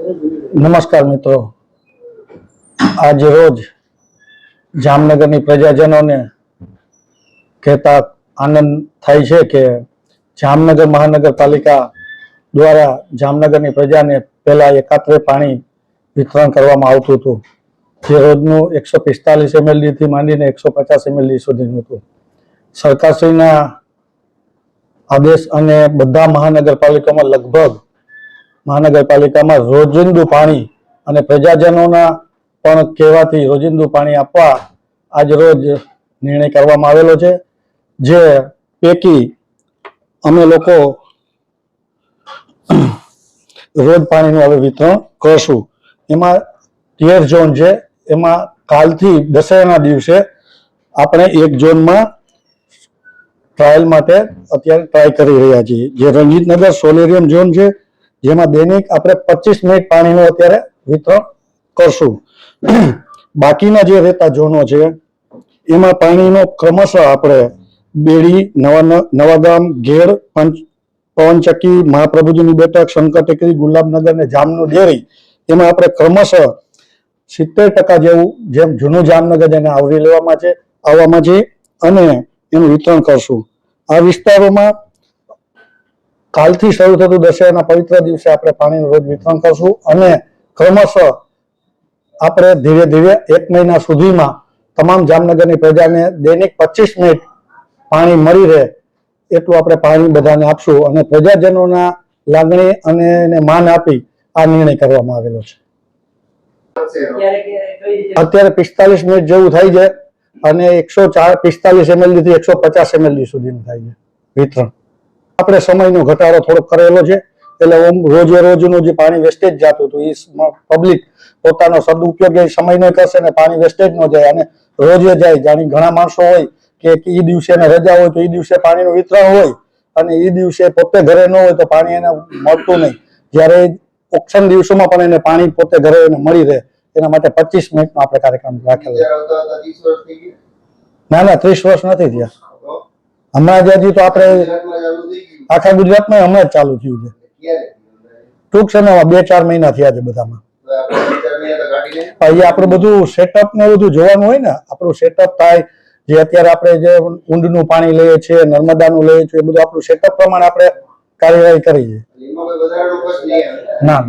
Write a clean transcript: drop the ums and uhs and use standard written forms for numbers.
નમસ્કાર મિત્રો, આજ રોજ જામનગરની પ્રજાજનોને કહેતા આનંદ થાય છે કે જામનગર મહાનગરપાલિકા દ્વારા જામનગરની પ્રજાને પહેલા એકાત્રે પાણી વિતરણ કરવામાં આવતું હતું, જે રોજનું 145 ml થી માંડીને 150 ml સુધીનું હતું. સરકારશ્રીના આદેશ અને બધા મહાનગરપાલિકામાં લગભગ મહાનગરપાલિકામાં રોજિંદુ પાણી અને પ્રજાજનોના પણ કહેવાથી રોજિંદુ પાણી આપવા આજ રોજ નિર્ણય કરવામાં આવેલો છે, જે પૈકી અમે લોકો રોજ પાણીનું હવે વિતરણ કરશું. એમાં 13 ઝોન છે, એમાં કાલથી દશેરાના દિવસે આપણે એક ઝોનમાં ટ્રાયલ માટે અત્યારે ટ્રાય કરી રહ્યા છીએ, જે રણજીતનગર સોલેરિયમ ઝોન છે, જેમાં દૈનિક આપણે 25 મિનિટ પાણીનું અત્યારે વિતરણ કરશું. બાકીના જે રહેતા ઝોનો છે એમાં પાણીનો ક્રમશઃ આપણે બેડી, નવાગામ, ઘેડ, પવનચક્કી, મહાપ્રભુજીની બેઠક, શંકર ટેકરી, ગુલાબનગર અને જામનું ડેરી, એમાં આપણે ક્રમશઃ 70% જેવું જેમ જૂનું જામનગર એને આવરી આવવામાં છે અને એનું વિતરણ કરશું. આ વિસ્તારોમાં કાલથી શરૂ થતું દશેરાના પવિત્ર દિવસે આપણે પાણીનું રોજ વિતરણ કરશું અને ક્રમશઃ આપણે ધીરે ધીરે 1 મહિના સુધીમાં તમામ જામનગરની પ્રજાને દૈનિક 25 મિનિટ પાણી મળી રહે એટલું આપણે પાણી બધાને આપશું અને પ્રજાજનોના લાગણી અને એને માન આપી આ નિર્ણય કરવામાં આવેલો છે. અત્યારે 45 મિનિટ જેવું થાય છે અને 145 ml થી 150 ml સુધીનું થાય છે વિતરણ. આપણે સમયનો ઘટાડો થોડો કરેલો છે, એટલે રોજે રોજનું જે પાણી વેસ્ટેજ જતું હતું એ પબ્લિક પોતાનો સદુપયોગ એ સમયનો કરશે ને પાણી વેસ્ટેજ ન જાય અને રોજે જાય. જાણી ઘણા માણસો હોય કે એ દિવસે રજા હોય તો એ દિવસે પાણીનું વિતરણ હોય અને એ દિવસે પોતે ઘરે ન હોય તો પાણી એને મળતું નહીં, જ્યારે ઓપ્શન દિવસોમાં પણ એને પાણી પોતે ઘરે એને મળી રહે એના માટે 25 મિનિટનો આપણે કાર્યક્રમ રાખેલો. ના 30 વર્ષ નથી થયા, હમણાં હજી તો આપણે આખા ગુજરાતમાં હમણાં જ ચાલુ થયું છે. ટૂંક સમયમાં 2-4 મહિના થયા છે બધામાં. આપણે બધું સેટઅપ ને બધું જોવાનું હોય ને, આપણું સેટઅપ થાય. જે અત્યારે આપણે જે ઊંડનું પાણી લઈએ છીએ, નર્મદાનું લઈએ છીએ, એ બધું આપણું સેટઅપ પ્રમાણે આપણે કાર્યવાહી કરી છે. ના